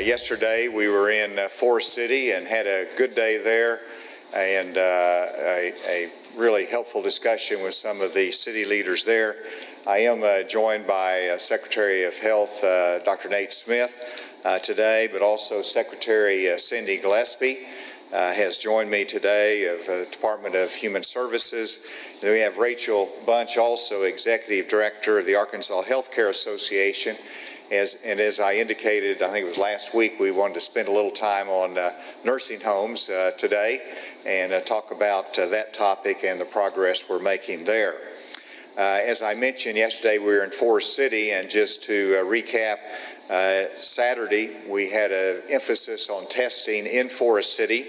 Yesterday we were in Forest City and had a good day there, and a really helpful discussion with some of the city leaders there. I am joined by Secretary of Health Dr. Nate Smith today, but also Secretary Cindy Gillespie has joined me today of the Department of Human Services. Then we have Rachel Bunch, also Executive Director of the Arkansas Healthcare Association. As I indicated, I think it was last week, we wanted to spend a little time on nursing homes today and talk about that topic and the progress we're making there. As I mentioned yesterday, we were in Forest City, and just to recap, Saturday we had an emphasis on testing in Forest City,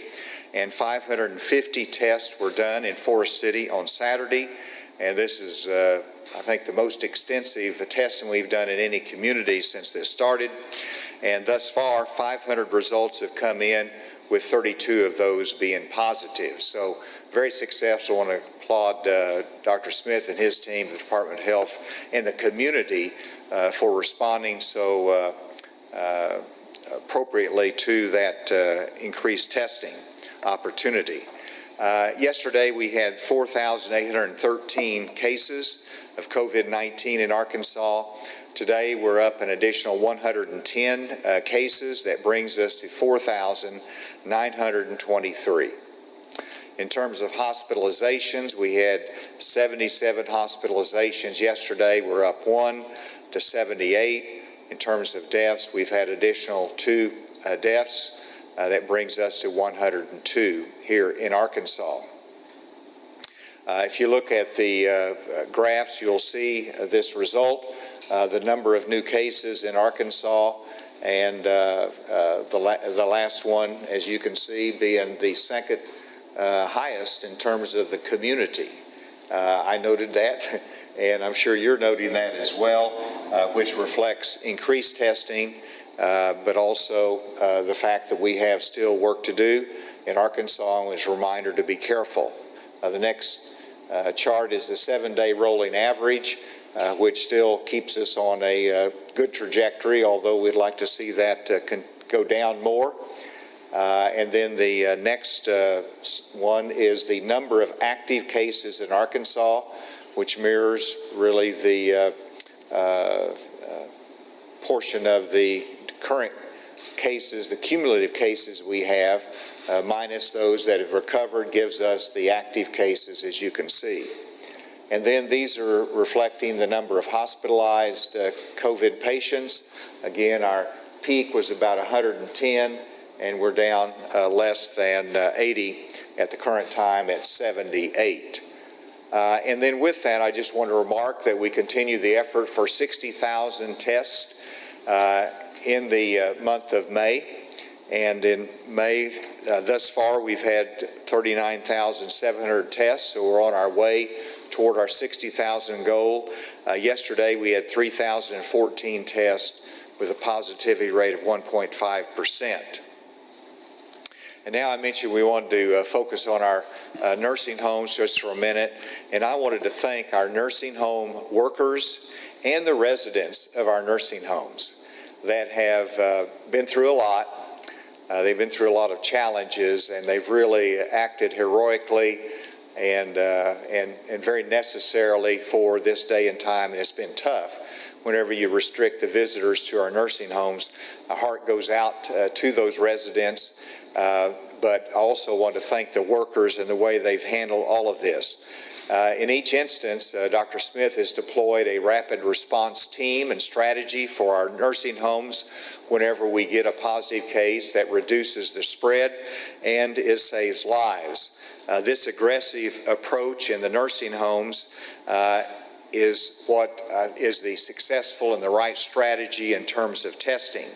and 550 tests were done in Forest City on Saturday, and this is I think the most extensive testing we've done in any community since this started. And thus far, 500 results have come in, with 32 of those being positive. So very successful. I want to applaud Dr. Smith and his team, the Department of Health, and the community for responding so appropriately to that increased testing opportunity. Yesterday we had 4,813 cases of COVID-19 in Arkansas. Today we're up an additional 110 cases. That brings us to 4,923. In terms of hospitalizations, we had 77 hospitalizations yesterday. We're up 1 to 78. In terms of deaths, we've had additional 2 deaths. That brings us to 102 here in Arkansas. If you look at the graphs, you'll see this result, the number of new cases in Arkansas, and the last one, as you can see, being the second highest in terms of the community. I noted that, and I'm sure you're noting that as well, which reflects increased testing, but also the fact that we have still work to do in Arkansas, and it's a reminder to be careful. The next chart is the 7-day rolling average, which still keeps us on a good trajectory, although we'd like to see that go down more. And then the next one is the number of active cases in Arkansas, which mirrors really the portion of the current cases, the cumulative cases we have, minus those that have recovered, gives us the active cases, as you can see. And then these are reflecting the number of hospitalized COVID patients. Again, our peak was about 110, and we're down less than 80 at the current time at 78. And then with that, I just want to remark that we continue the effort for 60,000 tests in the month of May. And in May, thus far, we've had 39,700 tests, so we're on our way toward our 60,000 goal. Yesterday, we had 3,014 tests with a positivity rate of 1.5%. And now I mentioned we wanted to focus on our nursing homes just for a minute, and I wanted to thank our nursing home workers and the residents of our nursing homes that have been through a lot. They've been through a lot of challenges, and they've really acted heroically and very necessarily for this day and time. And it's been tough. Whenever you restrict the visitors to our nursing homes, our heart goes out to those residents. But I also want to thank the workers and the way they've handled all of this. In each instance, Dr. Smith has deployed a rapid response team and strategy for our nursing homes whenever we get a positive case that reduces the spread and it saves lives. This aggressive approach in the nursing homes is what is the successful and the right strategy in terms of testing.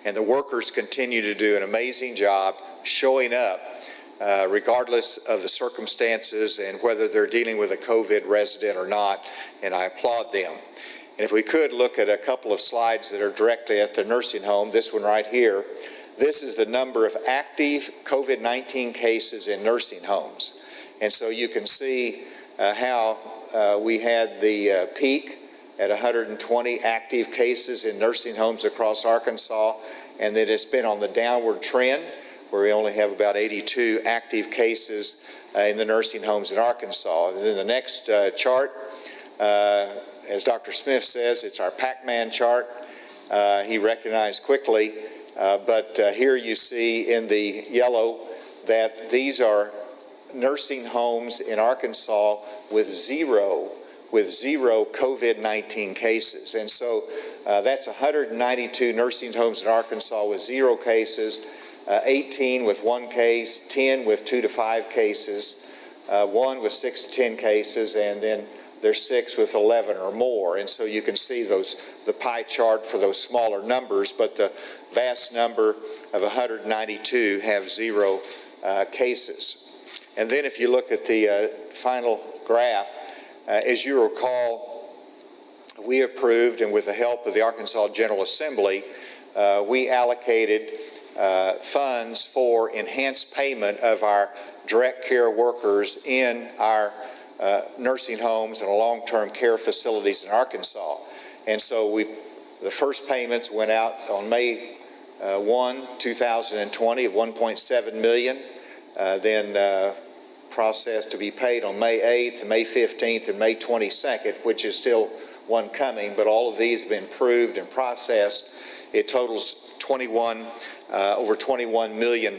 And the workers continue to do an amazing job showing up regardless of the circumstances and whether they're dealing with a COVID resident or not, and I applaud them. And if we could look at a couple of slides that are directly at the nursing home, this one right here, this is the number of active COVID-19 cases in nursing homes. And so you can see how we had the peak at 120 active cases in nursing homes across Arkansas, and that it's been on the downward trend, where we only have about 82 active cases in the nursing homes in Arkansas. And then the next chart, as Dr. Smith says, it's our Pac-Man chart. He recognized quickly, but here you see in the yellow that these are nursing homes in Arkansas with zero COVID-19 cases. And so that's 192 nursing homes in Arkansas with 0 cases, 18 with 1 case, 10 with 2 to 5 cases, 1 with 6 to 10 cases, and then there's 6 with 11 or more. And so you can see the pie chart for those smaller numbers, but the vast number of 192 have 0 cases. And then if you look at the final graph, as you recall, we approved, and with the help of the Arkansas General Assembly, we allocated funds for enhanced payment of our direct care workers in our nursing homes and long-term care facilities in Arkansas. And so the first payments went out on May 1, 2020 of $1.7 million, then processed to be paid on May 8th, May 15th, and May 22nd, which is still one coming, but all of these have been approved and processed. It totals over $21 million,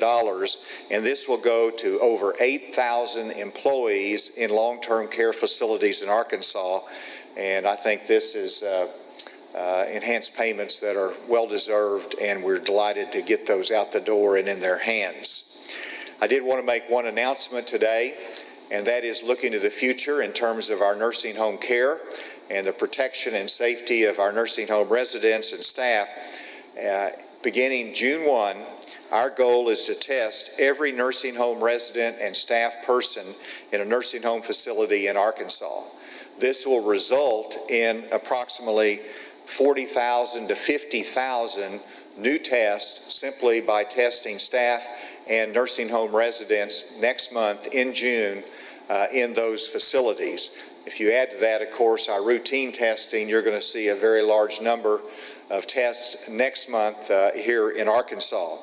and this will go to over 8,000 employees in long-term care facilities in Arkansas, and I think this is enhanced payments that are well-deserved, and we're delighted to get those out the door and in their hands. I did want to make one announcement today, and that is looking to the future in terms of our nursing home care and the protection and safety of our nursing home residents and staff. Beginning June 1, our goal is to test every nursing home resident and staff person in a nursing home facility in Arkansas. This will result in approximately 40,000 to 50,000 new tests simply by testing staff and nursing home residents next month in June in those facilities. If you add to that, of course, our routine testing, you're going to see a very large number of tests next month here in Arkansas.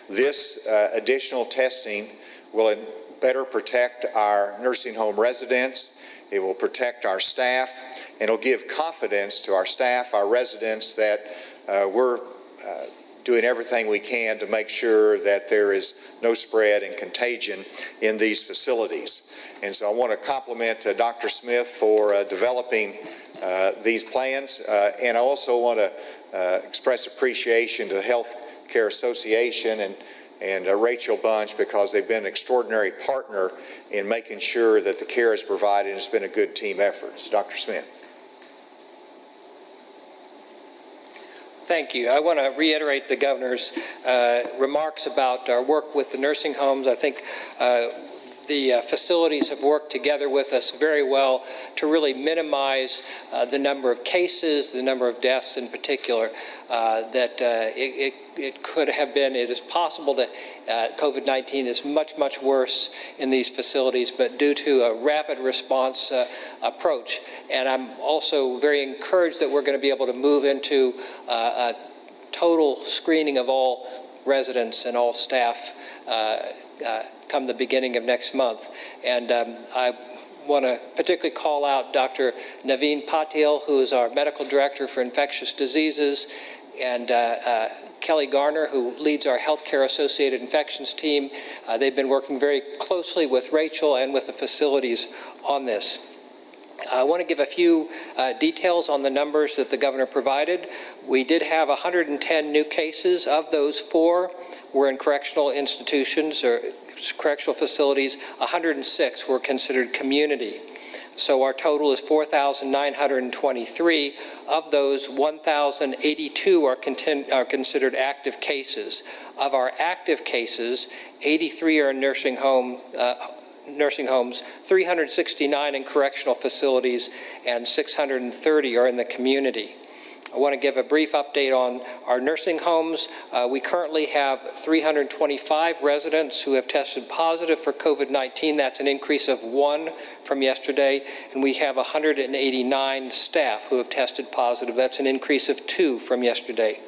This additional testing will better protect our nursing home residents, it will protect our staff, and it'll give confidence to our staff, our residents, that we're doing everything we can to make sure that there is no spread and contagion in these facilities. And so I want to compliment Dr. Smith for developing these plans, and I also want to express appreciation to the Health Care Association and Rachel Bunch, because they've been an extraordinary partner in making sure that the care is provided, and it's been a good team effort. So, Dr. Smith. Thank you. I want to reiterate the governor's remarks about our work with the nursing homes. I think the facilities have worked together with us very well to really minimize the number of cases, the number of deaths in particular, that it could have been. It is possible that COVID-19 is much, much worse in these facilities, but due to a rapid response approach. And I'm also very encouraged that we're going to be able to move into a total screening of all residents and all staff come the beginning of next month. And I want to particularly call out Dr. Naveen Patil, who is our medical director for infectious diseases, and Kelly Garner, who leads our healthcare-associated infections team. They've been working very closely with Rachel and with the facilities on this. I want to give a few details on the numbers that the governor provided. We did have 110 new cases. Of those, 4 were in correctional institutions or correctional facilities. 106 were considered community. So our total is 4,923. Of those, 1,082 are considered active cases. Of our active cases, 83 are in nursing homes, 369 in correctional facilities, and 630 are in the community. I want to give a brief update on our nursing homes. We currently have 325 residents who have tested positive for COVID-19. That's an increase of 1 from yesterday. And we have 189 staff who have tested positive. That's an increase of 2 from yesterday.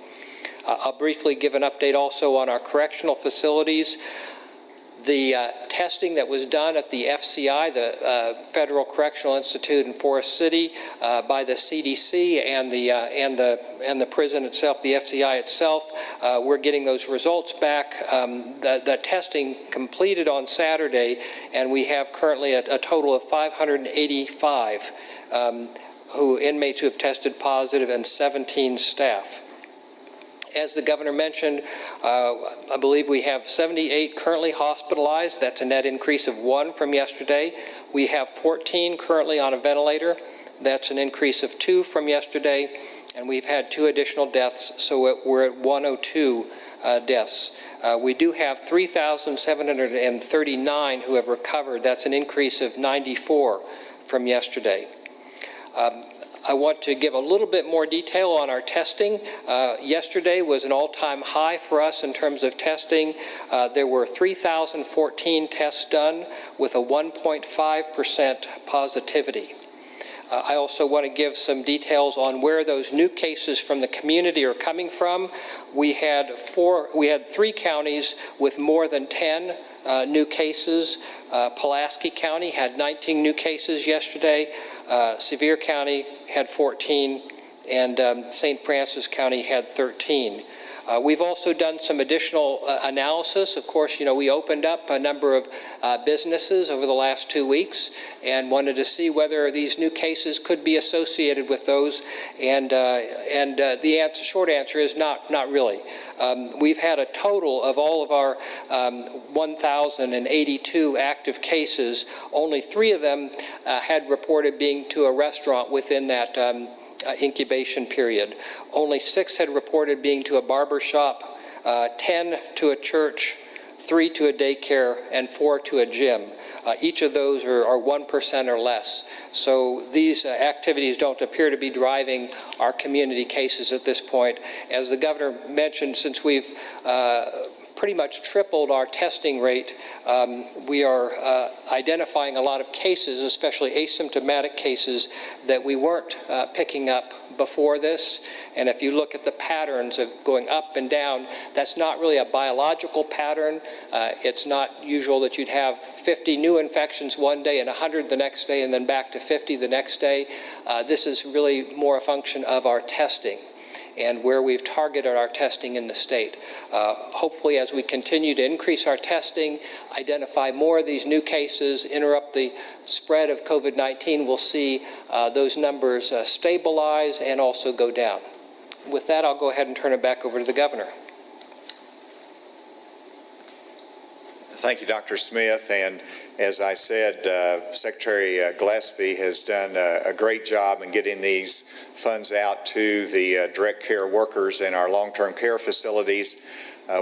I'll briefly give an update also on our correctional facilities. The testing that was done at the FCI, the Federal Correctional Institute in Forest City, by the CDC and the prison itself, the FCI itself, we're getting those results back. The testing completed on Saturday, and we have currently a total of 585 inmates who have tested positive and 17 staff. As the governor mentioned, I believe we have 78 currently hospitalized. That's a net increase of 1 from yesterday. We have 14 currently on a ventilator. That's an increase of 2 from yesterday. And we've had 2 additional deaths, so we're at 102 deaths. We do have 3,739 who have recovered. That's an increase of 94 from yesterday. I want to give a little bit more detail on our testing. Yesterday was an all-time high for us in terms of testing. There were 3,014 tests done with a 1.5% positivity. I also want to give some details on where those new cases from the community are coming from. We had 3 counties with more than 10 new cases. Pulaski County had 19 new cases yesterday. Sevier County had 14, and St. Francis County had 13. We've also done some additional analysis. Of course, we opened up a number of businesses over the last 2 weeks and wanted to see whether these new cases could be associated with those. And the short answer is not really. We've had a total of all of our 1,082 active cases. Only 3 of them had reported being to a restaurant within that incubation period. Only 6 had reported being to a barber shop, 10 to a church, 3 to a daycare, and 4 to a gym. Each of those are 1% or less. So these activities don't appear to be driving our community cases at this point. As the governor mentioned, since we've pretty much tripled our testing rate, we are identifying a lot of cases, especially asymptomatic cases, that we weren't picking up before this. And if you look at the patterns of going up and down, that's not really a biological pattern. It's not usual that you'd have 50 new infections one day and 100 the next day and then back to 50 the next day. This is really more a function of our testing and where we've targeted our testing in the state. Hopefully, as we continue to increase our testing, identify more of these new cases, interrupt the spread of COVID-19, we'll see those numbers stabilize and also go down. With that, I'll go ahead and turn it back over to the governor. Thank you, Dr. Smith. And as I said, Secretary Gillespie has done a great job in getting these funds out to the direct care workers in our long-term care facilities,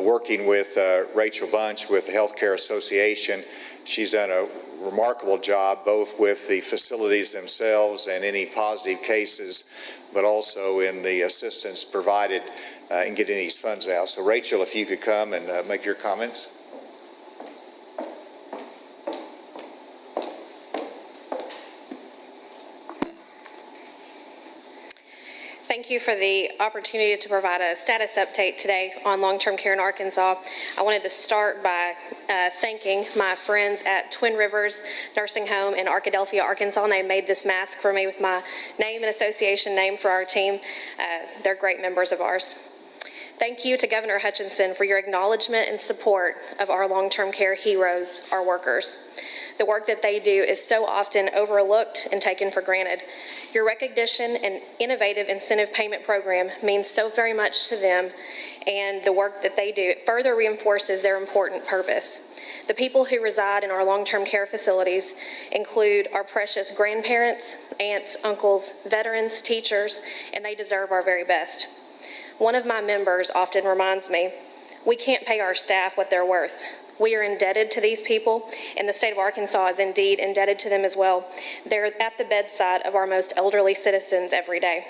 working with Rachel Bunch with the Healthcare Association. She's done a remarkable job both with the facilities themselves and any positive cases, but also in the assistance provided in getting these funds out. So Rachel, if you could come and make your comments. Thank you for the opportunity to provide a status update today on long-term care in Arkansas. I wanted to start by thanking my friends at Twin Rivers Nursing Home in Arkadelphia, Arkansas, and they made this mask for me with my name and association name for our team. They're great members of ours. Thank you to Governor Hutchinson for your acknowledgement and support of our long-term care heroes, our workers. The work that they do is so often overlooked and taken for granted. Your recognition and innovative incentive payment program means so very much to them, and the work that they do, it further reinforces their important purpose. The people who reside in our long-term care facilities include our precious grandparents, aunts, uncles, veterans, teachers, and they deserve our very best. One of my members often reminds me, we can't pay our staff what they're worth. We are indebted to these people, and the state of Arkansas is indeed indebted to them as well. They're at the bedside of our most elderly citizens every day.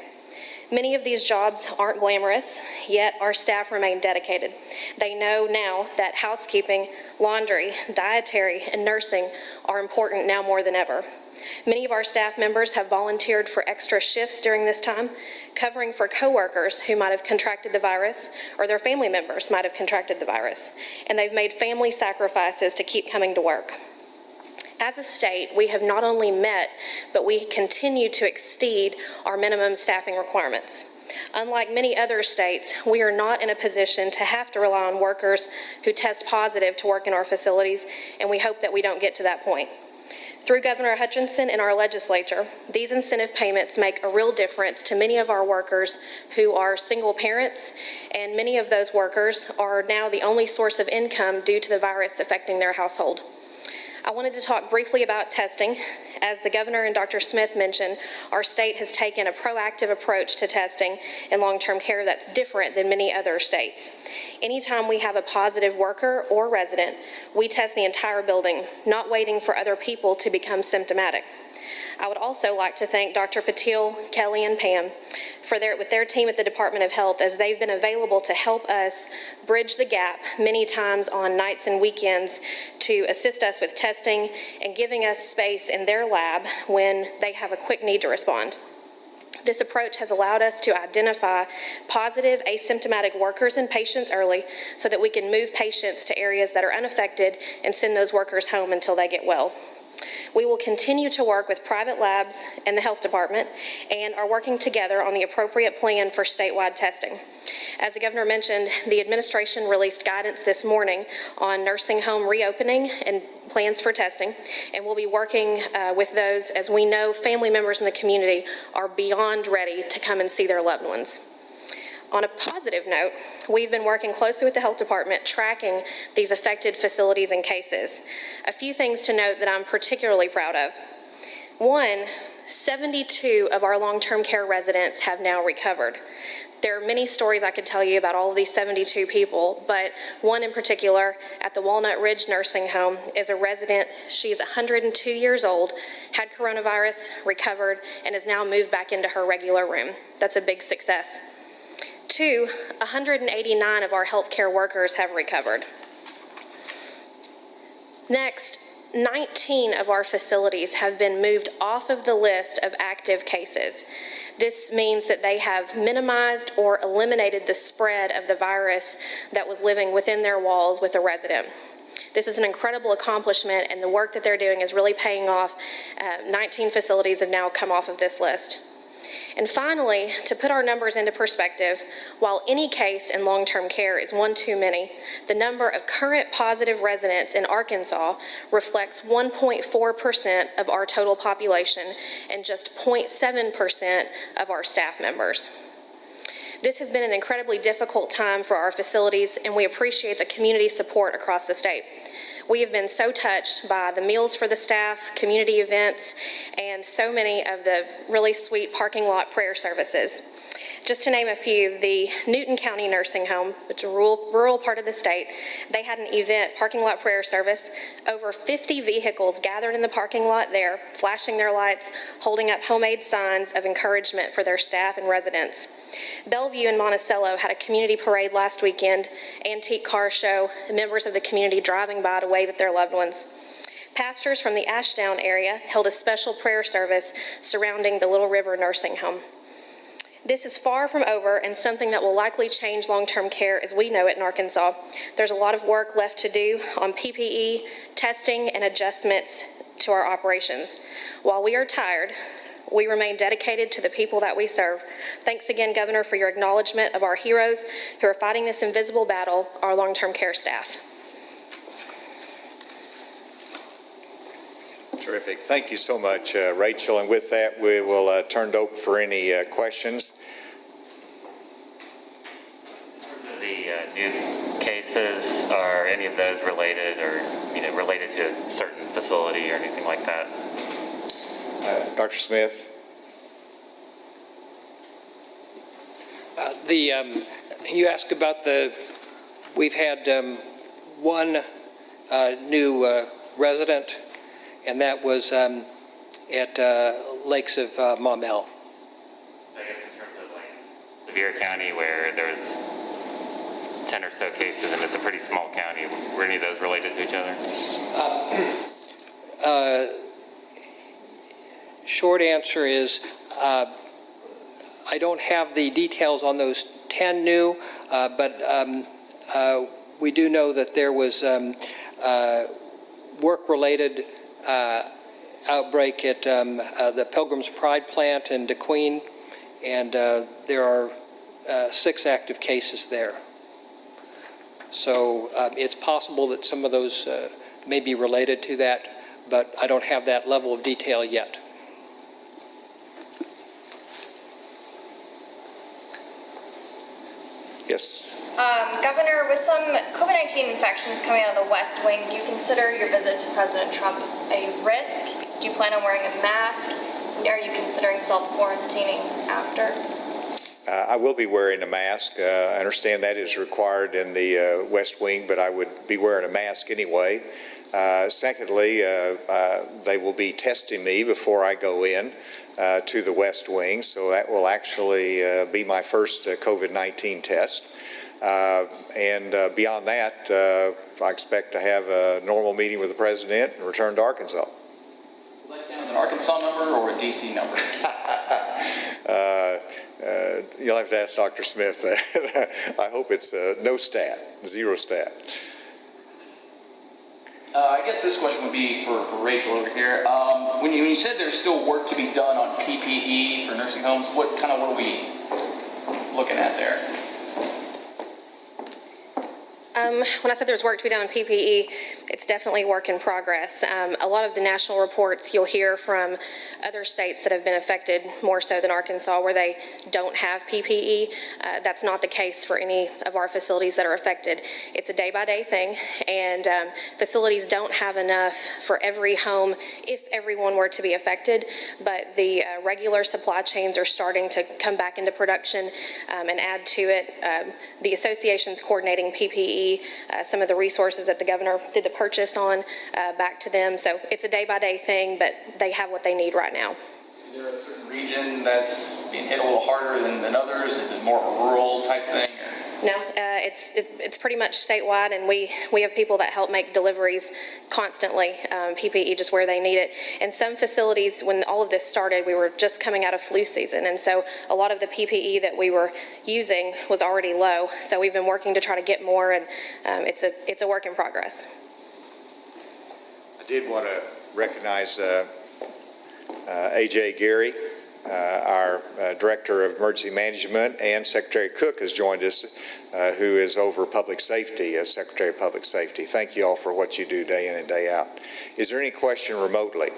Many of these jobs aren't glamorous, yet our staff remain dedicated. They know now that housekeeping, laundry, dietary, and nursing are important now more than ever. Many of our staff members have volunteered for extra shifts during this time, covering for coworkers who might have contracted the virus or their family members might have contracted the virus, and they've made family sacrifices to keep coming to work. As a state, we have not only met, but we continue to exceed our minimum staffing requirements. Unlike many other states, we are not in a position to have to rely on workers who test positive to work in our facilities, and we hope that we don't get to that point. Through Governor Hutchinson and our legislature, these incentive payments make a real difference to many of our workers who are single parents, and many of those workers are now the only source of income due to the virus affecting their household. I wanted to talk briefly about testing. As the governor and Dr. Smith mentioned, our state has taken a proactive approach to testing in long-term care that's different than many other states. Anytime we have a positive worker or resident, we test the entire building, not waiting for other people to become symptomatic. I would also like to thank Dr. Patil, Kelly, and Pam with their team at the Department of Health, as they've been available to help us bridge the gap many times on nights and weekends to assist us with testing and giving us space in their lab when they have a quick need to respond. This approach has allowed us to identify positive asymptomatic workers and patients early so that we can move patients to areas that are unaffected and send those workers home until they get well. We will continue to work with private labs and the health department and are working together on the appropriate plan for statewide testing. As the governor mentioned, the administration released guidance this morning on nursing home reopening and plans for testing, and we'll be working with those, as we know family members in the community are beyond ready to come and see their loved ones. On a positive note, we've been working closely with the health department tracking these affected facilities and cases. A few things to note that I'm particularly proud of. One, 72 of our long-term care residents have now recovered. There are many stories I could tell you about all of these 72 people, but one in particular at the Walnut Ridge Nursing Home is a resident. She's 102 years old, had coronavirus, recovered, and has now moved back into her regular room. That's a big success. Two, 189 of our healthcare workers have recovered. Next, 19 of our facilities have been moved off of the list of active cases. This means that they have minimized or eliminated the spread of the virus that was living within their walls with a resident. This is an incredible accomplishment, and the work that they're doing is really paying off. 19 facilities have now come off of this list. And finally, to put our numbers into perspective, while any case in long-term care is one too many, the number of current positive residents in Arkansas reflects 1.4% of our total population and just 0.7% of our staff members. This has been an incredibly difficult time for our facilities, and we appreciate the community support across the state. We have been so touched by the meals for the staff, community events, and so many of the really sweet parking lot prayer services. Just to name a few, the Newton County Nursing Home, which is a rural part of the state, they had an event, parking lot prayer service. Over 50 vehicles gathered in the parking lot there, flashing their lights, holding up homemade signs of encouragement for their staff and residents. Bellevue and Monticello had a community parade last weekend, antique car show, members of the community driving by to wave at their loved ones. Pastors from the Ashdown area held a special prayer service surrounding the Little River Nursing Home. This is far from over and something that will likely change long-term care as we know it in Arkansas. There's a lot of work left to do on PPE, testing, and adjustments to our operations. While we are tired, we remain dedicated to the people that we serve. Thanks again, Governor, for your acknowledgement of our heroes who are fighting this invisible battle, our long-term care staff. Terrific. Thank you so much, Rachel. And with that, we will turn it open for any questions. The new cases, are any of those related or, related to a certain facility or anything like that? Dr. Smith? You asked about we've had one new resident, and that was at Lakes of Maumelle. I guess in terms of Sevier County where there's 10 or so cases and it's a pretty small county. Were any of those related to each other? Short answer is I don't have the details on those 10 new, but we do know that there was work-related outbreak at the Pilgrim's Pride plant in DeQueen, and there are 6 active cases there. So it's possible that some of those may be related to that, but I don't have that level of detail yet. Yes. Governor, with some COVID-19 infections coming out of the West Wing, do you consider your visit to President Trump a risk? Do you plan on wearing a mask? Are you considering self-quarantining after? I will be wearing a mask. I understand that is required in the West Wing, but I would be wearing a mask anyway. Secondly, they will be testing me before I go in to the West Wing, so that will actually be my first COVID-19 test. And beyond that, I expect to have a normal meeting with the President and return to Arkansas. Will that count as an Arkansas number or a D.C. number? You'll have to ask Dr. Smith. I hope it's no stat, 0 stat. I guess this question would be for Rachel over here. When you said there's still work to be done on PPE for nursing homes, what are we looking at there? When I said there's work to be done on PPE, it's definitely work in progress. A lot of the national reports you'll hear from other states that have been affected more so than Arkansas where they don't have PPE. That's not the case for any of our facilities that are affected. It's a day-by-day thing, and facilities don't have enough for every home if everyone were to be affected, but the regular supply chains are starting to come back into production and add to it. The association's coordinating PPE, some of the resources that the governor did the purchase on back to them. So it's a day-by-day thing, but they have what they need right now. Is there a certain region that's being hit a little harder than others? Is it more of a rural type thing? No, it's pretty much statewide, and we have people that help make deliveries constantly, PPE just where they need it. And some facilities, when all of this started, we were just coming out of flu season, and so a lot of the PPE that we were using was already low. So we've been working to try to get more, and it's a work in progress. I did want to recognize A.J. Gary, our Director of Emergency Management, and Secretary Cook has joined us, who is over public safety as Secretary of Public Safety. Thank you all for what you do day in and day out. Is there any question remotely?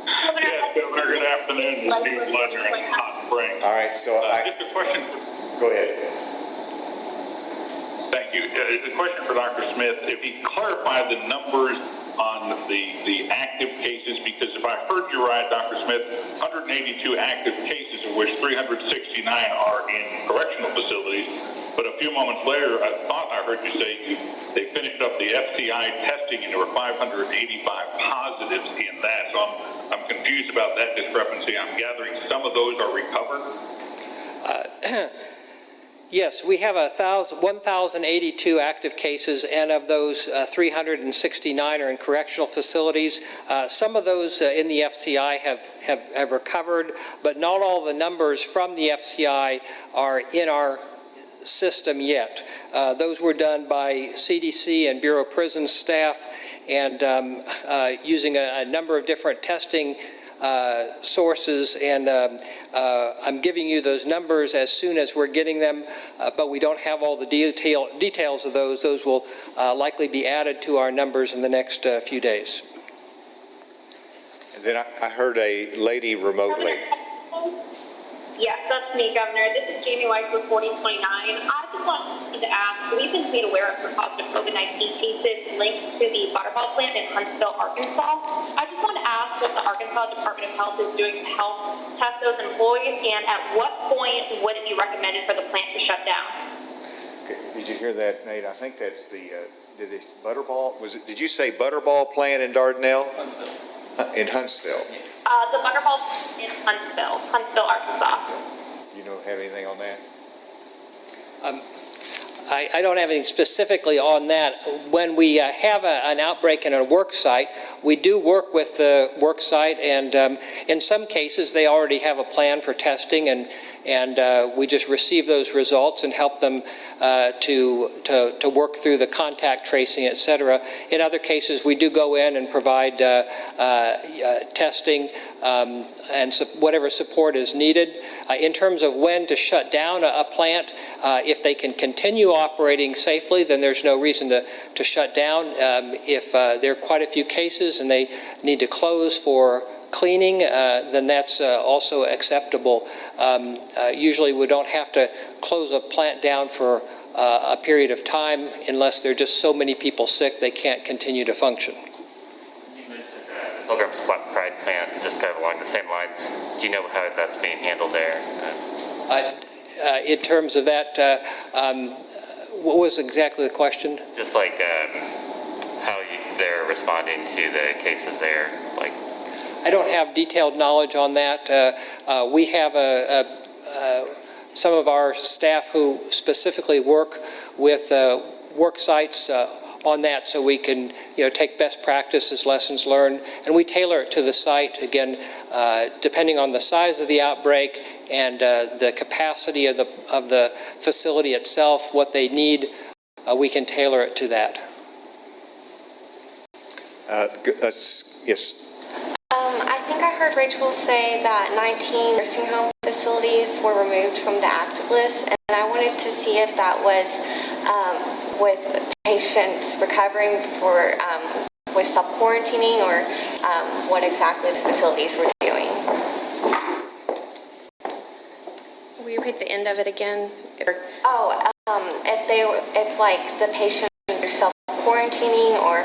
Yes, Governor, good afternoon. Steve Ledger in Hot Springs. All right, so Just a question. Go ahead. Thank you. A question for Dr. Smith. If he clarified the numbers on the active cases, because if I heard you right, Dr. Smith, 182 active cases, of which 369 are in correctional facilities. But a few moments later, I thought I heard you say they finished up the FCI testing and there were 585 positives in that. So I'm confused about that discrepancy. I'm gathering some of those are recovered. Yes, we have 1,082 active cases, and of those, 369 are in correctional facilities. Some of those in the FCI have recovered, but not all the numbers from the FCI are in our system yet. Those were done by CDC and Bureau of Prisons staff, and using a number of different testing sources, and I'm giving you those numbers as soon as we're getting them, but we don't have all the details of those. Those will likely be added to our numbers in the next few days. And then I heard a lady remotely. Yes, that's me, Governor. This is Jamie Weiss with 4029. I just wanted to ask, we've been made aware of some positive COVID-19 cases linked to the Butterball plant in Huntsville, Arkansas. I just want to ask what the Arkansas Department of Health is doing to help test those employees, and at what point would it be recommended for the plant to shut down? Okay. Did you hear that, Nate? I think that's the, Butterball? Did you say Butterball plant in Dardanelle? Huntsville. In Huntsville. The Butterball in Huntsville, Arkansas. you have anything on that? I don't have anything specifically on that. When we have an outbreak in a work site, we do work with the work site, and in some cases they already have a plan for testing, and we just receive those results and help them to work through the contact tracing, et cetera. In other cases, we do go in and provide testing and whatever support is needed. In terms of when to shut down a plant, if they can continue operating safely, then there's no reason to shut down. If there are quite a few cases and they need to close for cleaning, then that's also acceptable. Usually we don't have to close a plant down for a period of time unless there are just so many people sick they can't continue to function. You mentioned the Pilgrim's Pride plant, just kind of along the same lines. Do you know how that's being handled there? In terms of that, what was exactly the question? Just like how they're responding to the cases there, like. I don't have detailed knowledge on that. We have some of our staff who specifically work with work sites on that, so we can take best practices, lessons learned, and we tailor it to the site, again, depending on the size of the outbreak and the capacity of the facility itself, what they need, we can tailor it to that. Yes. I think I heard Rachel say that 19 nursing home facilities were removed from the active list, and I wanted to see if that was with patients recovering with self-quarantining, or what exactly these facilities were doing. Will you repeat the end of it again? If like the patient were self-quarantining, or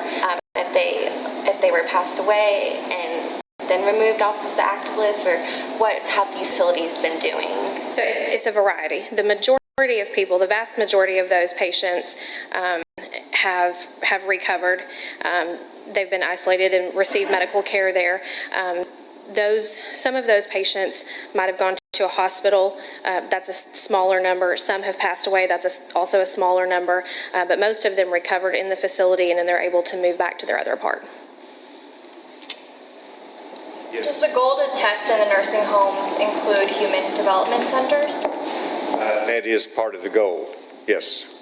if they were passed away and then removed off of the active list, or what have these facilities been doing? So it's a variety. The majority of people, the vast majority of those patients have recovered. They've been isolated and received medical care there. Some of those patients might have gone to a hospital. That's a smaller number. Some have passed away. That's also a smaller number. But most of them recovered in the facility, and then they're able to move back to their other part. Does the goal to test in the nursing homes include human development centers? That is part of the goal, yes.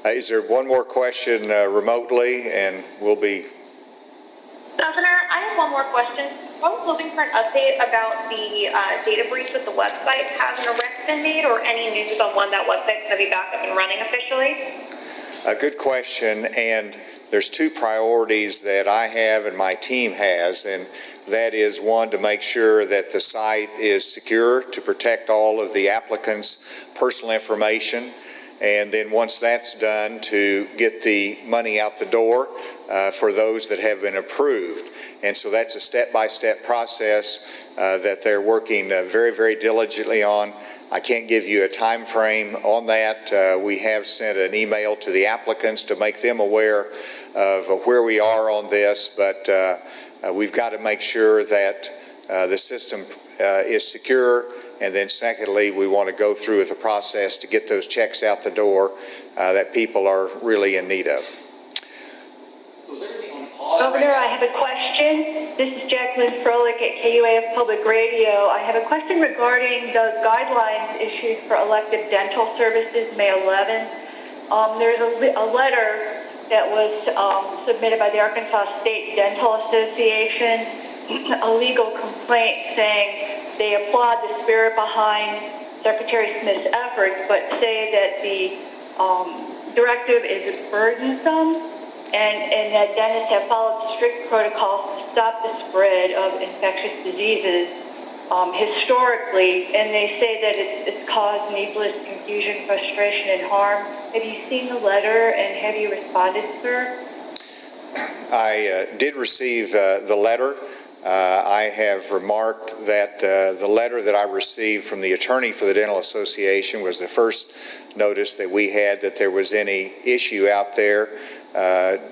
Is there one more question remotely, and we'll be... Governor, I have one more question. I was looking for an update about the data breach with the website. Has an arrest been made, or any news on when that website's going to be back up and running officially? A good question, and there's two priorities that I have and my team has, and that is, one, to make sure that the site is secure to protect all of the applicants' personal information, and then once that's done, to get the money out the door for those that have been approved. And so that's a step-by-step process that they're working very, very diligently on. I can't give you a time frame on that. We have sent an email to the applicants to make them aware of where we are on this, but we've got to make sure that the system is secure, and then secondly, we want to go through with the process to get those checks out the door that people are really in need of. Governor, I have a question. This is Jacqueline Froelich at KUAF Public Radio. I have a question regarding those guidelines issued for elective dental services May 11th. There's a letter that was submitted by the Arkansas State Dental Association, a legal complaint saying they applaud the spirit behind Secretary Smith's efforts, but say that the directive is burdensome, and that dentists have followed strict protocols to stop the spread of infectious diseases historically, and they say that it's caused needless confusion, frustration, and harm. Have you seen the letter, and have you responded, sir? I did receive the letter. I have remarked that the letter that I received from the attorney for the Dental Association was the first notice that we had that there was any issue out there.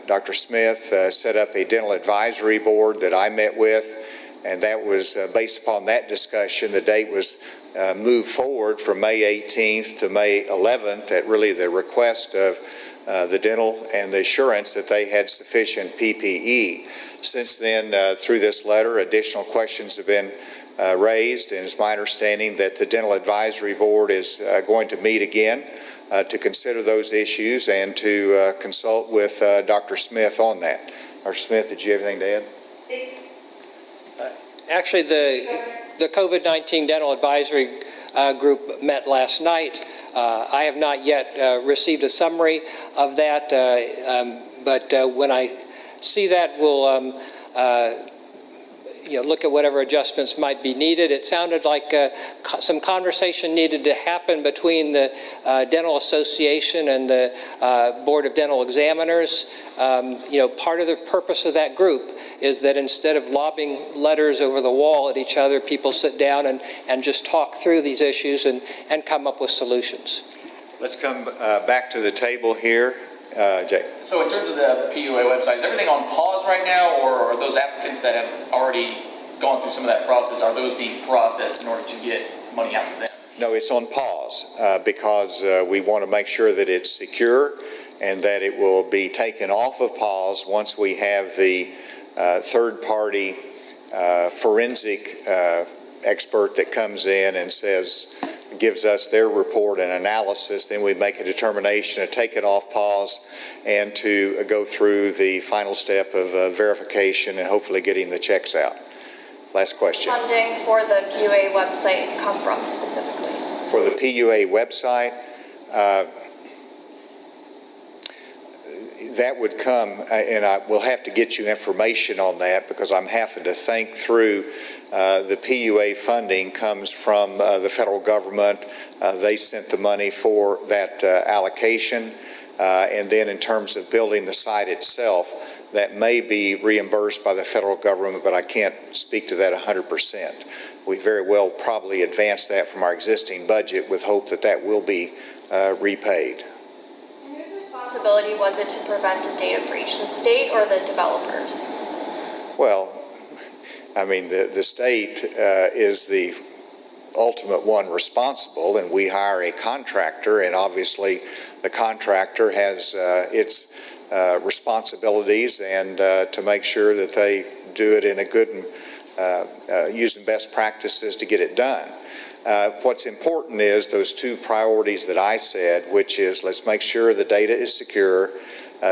Dr. Smith set up a dental advisory board that I met with. And that was based upon that discussion. The date was moved forward from May 18th to May 11th at really the request of the dental and the assurance that they had sufficient PPE. Since then, through this letter, additional questions have been raised, and it's my understanding that the Dental Advisory Board is going to meet again to consider those issues and to consult with Dr. Smith on that. Dr. Smith, did you have anything to add? Actually, the COVID-19 Dental Advisory Group met last night. I have not yet received a summary of that, but when I see that, we'll look at whatever adjustments might be needed. It sounded like some conversation needed to happen between the Dental Association and the Board of Dental Examiners. Part of the purpose of that group is that instead of lobbing letters over the wall at each other, people sit down and just talk through these issues and come up with solutions. Let's come back to the table here. Jay. So in terms of the PUA website, is everything on pause right now, or are those applicants that have already gone through some of that process, are those being processed in order to get money out to them? No, it's on pause because we want to make sure that it's secure and that it will be taken off of pause once we have the third-party forensic expert that comes in and gives us their report and analysis. Then we make a determination to take it off pause and to go through the final step of verification and hopefully getting the checks out. Last question. Funding for the PUA website come from specifically? For the PUA website, that would come, and I will have to get you information on that because I'm having to think through the PUA funding comes from the federal government. They sent the money for that allocation. And then in terms of building the site itself, that may be reimbursed by the federal government, but I can't speak to that 100%. We very well probably advance that from our existing budget with hope that that will be repaid. And whose responsibility was it to prevent a data breach, the state or the developers? Well, I mean, the state is the ultimate one responsible, and we hire a contractor, and obviously the contractor has its responsibilities and to make sure that they do it in a good and using best practices to get it done. What's important is those two priorities that I said, which is let's make sure the data is secure.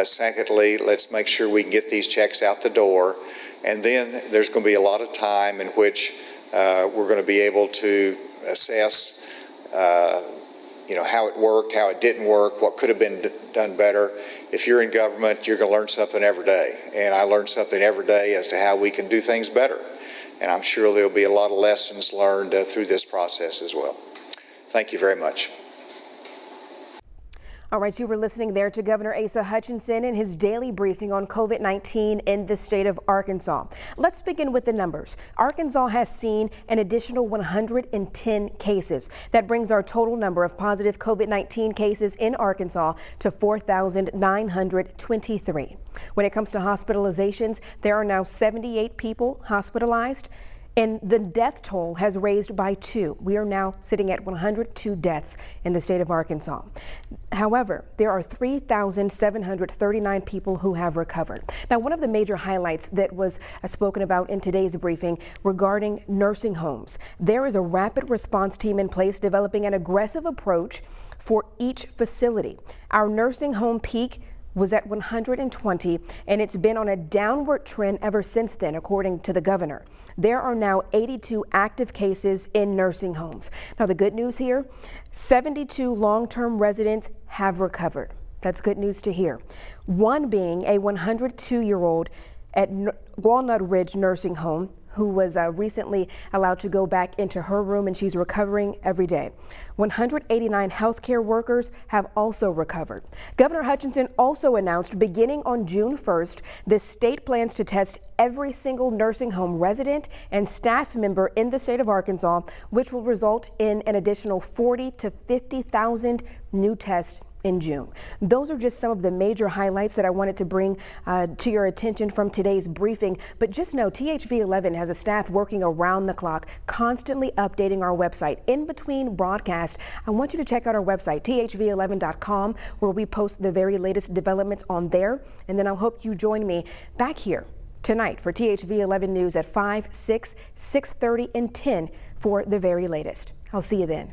Secondly, let's make sure we can get these checks out the door. And then there's going to be a lot of time in which we're going to be able to assess how it worked, how it didn't work, what could have been done better. If you're in government, you're going to learn something every day. And I learn something every day as to how we can do things better. And I'm sure there'll be a lot of lessons learned through this process as well. Thank you very much. All right, you were listening there to Governor Asa Hutchinson in his daily briefing on COVID-19 in the state of Arkansas. Let's begin with the numbers. Arkansas has seen an additional 110 cases. That brings our total number of positive COVID-19 cases in Arkansas to 4,923. When it comes to hospitalizations, there are now 78 people hospitalized, and the death toll has raised by 2. We are now sitting at 102 deaths in the state of Arkansas. However, there are 3,739 people who have recovered. Now, one of the major highlights that was spoken about in today's briefing regarding nursing homes. There is a rapid response team in place developing an aggressive approach for each facility. Our nursing home peak was at 120, and it's been on a downward trend ever since then, according to the governor. There are now 82 active cases in nursing homes. Now, the good news here, 72 long-term residents have recovered. That's good news to hear. One being a 102-year-old at Walnut Ridge Nursing Home who was recently allowed to go back into her room, and she's recovering every day. 189 healthcare workers have also recovered. Governor Hutchinson also announced beginning on June 1st, the state plans to test every single nursing home resident and staff member in the state of Arkansas, which will result in an additional 40 to 50,000 new tests in June. Those are just some of the major highlights that I wanted to bring to your attention from today's briefing. But just know THV11 has a staff working around the clock, constantly updating our website. In between broadcasts, I want you to check out our website, thv11.com, where we post the very latest developments on there. And then I'll hope you join me back here tonight for THV11 News at 5, 6, 6:30, and 10 for the very latest. I'll see you then.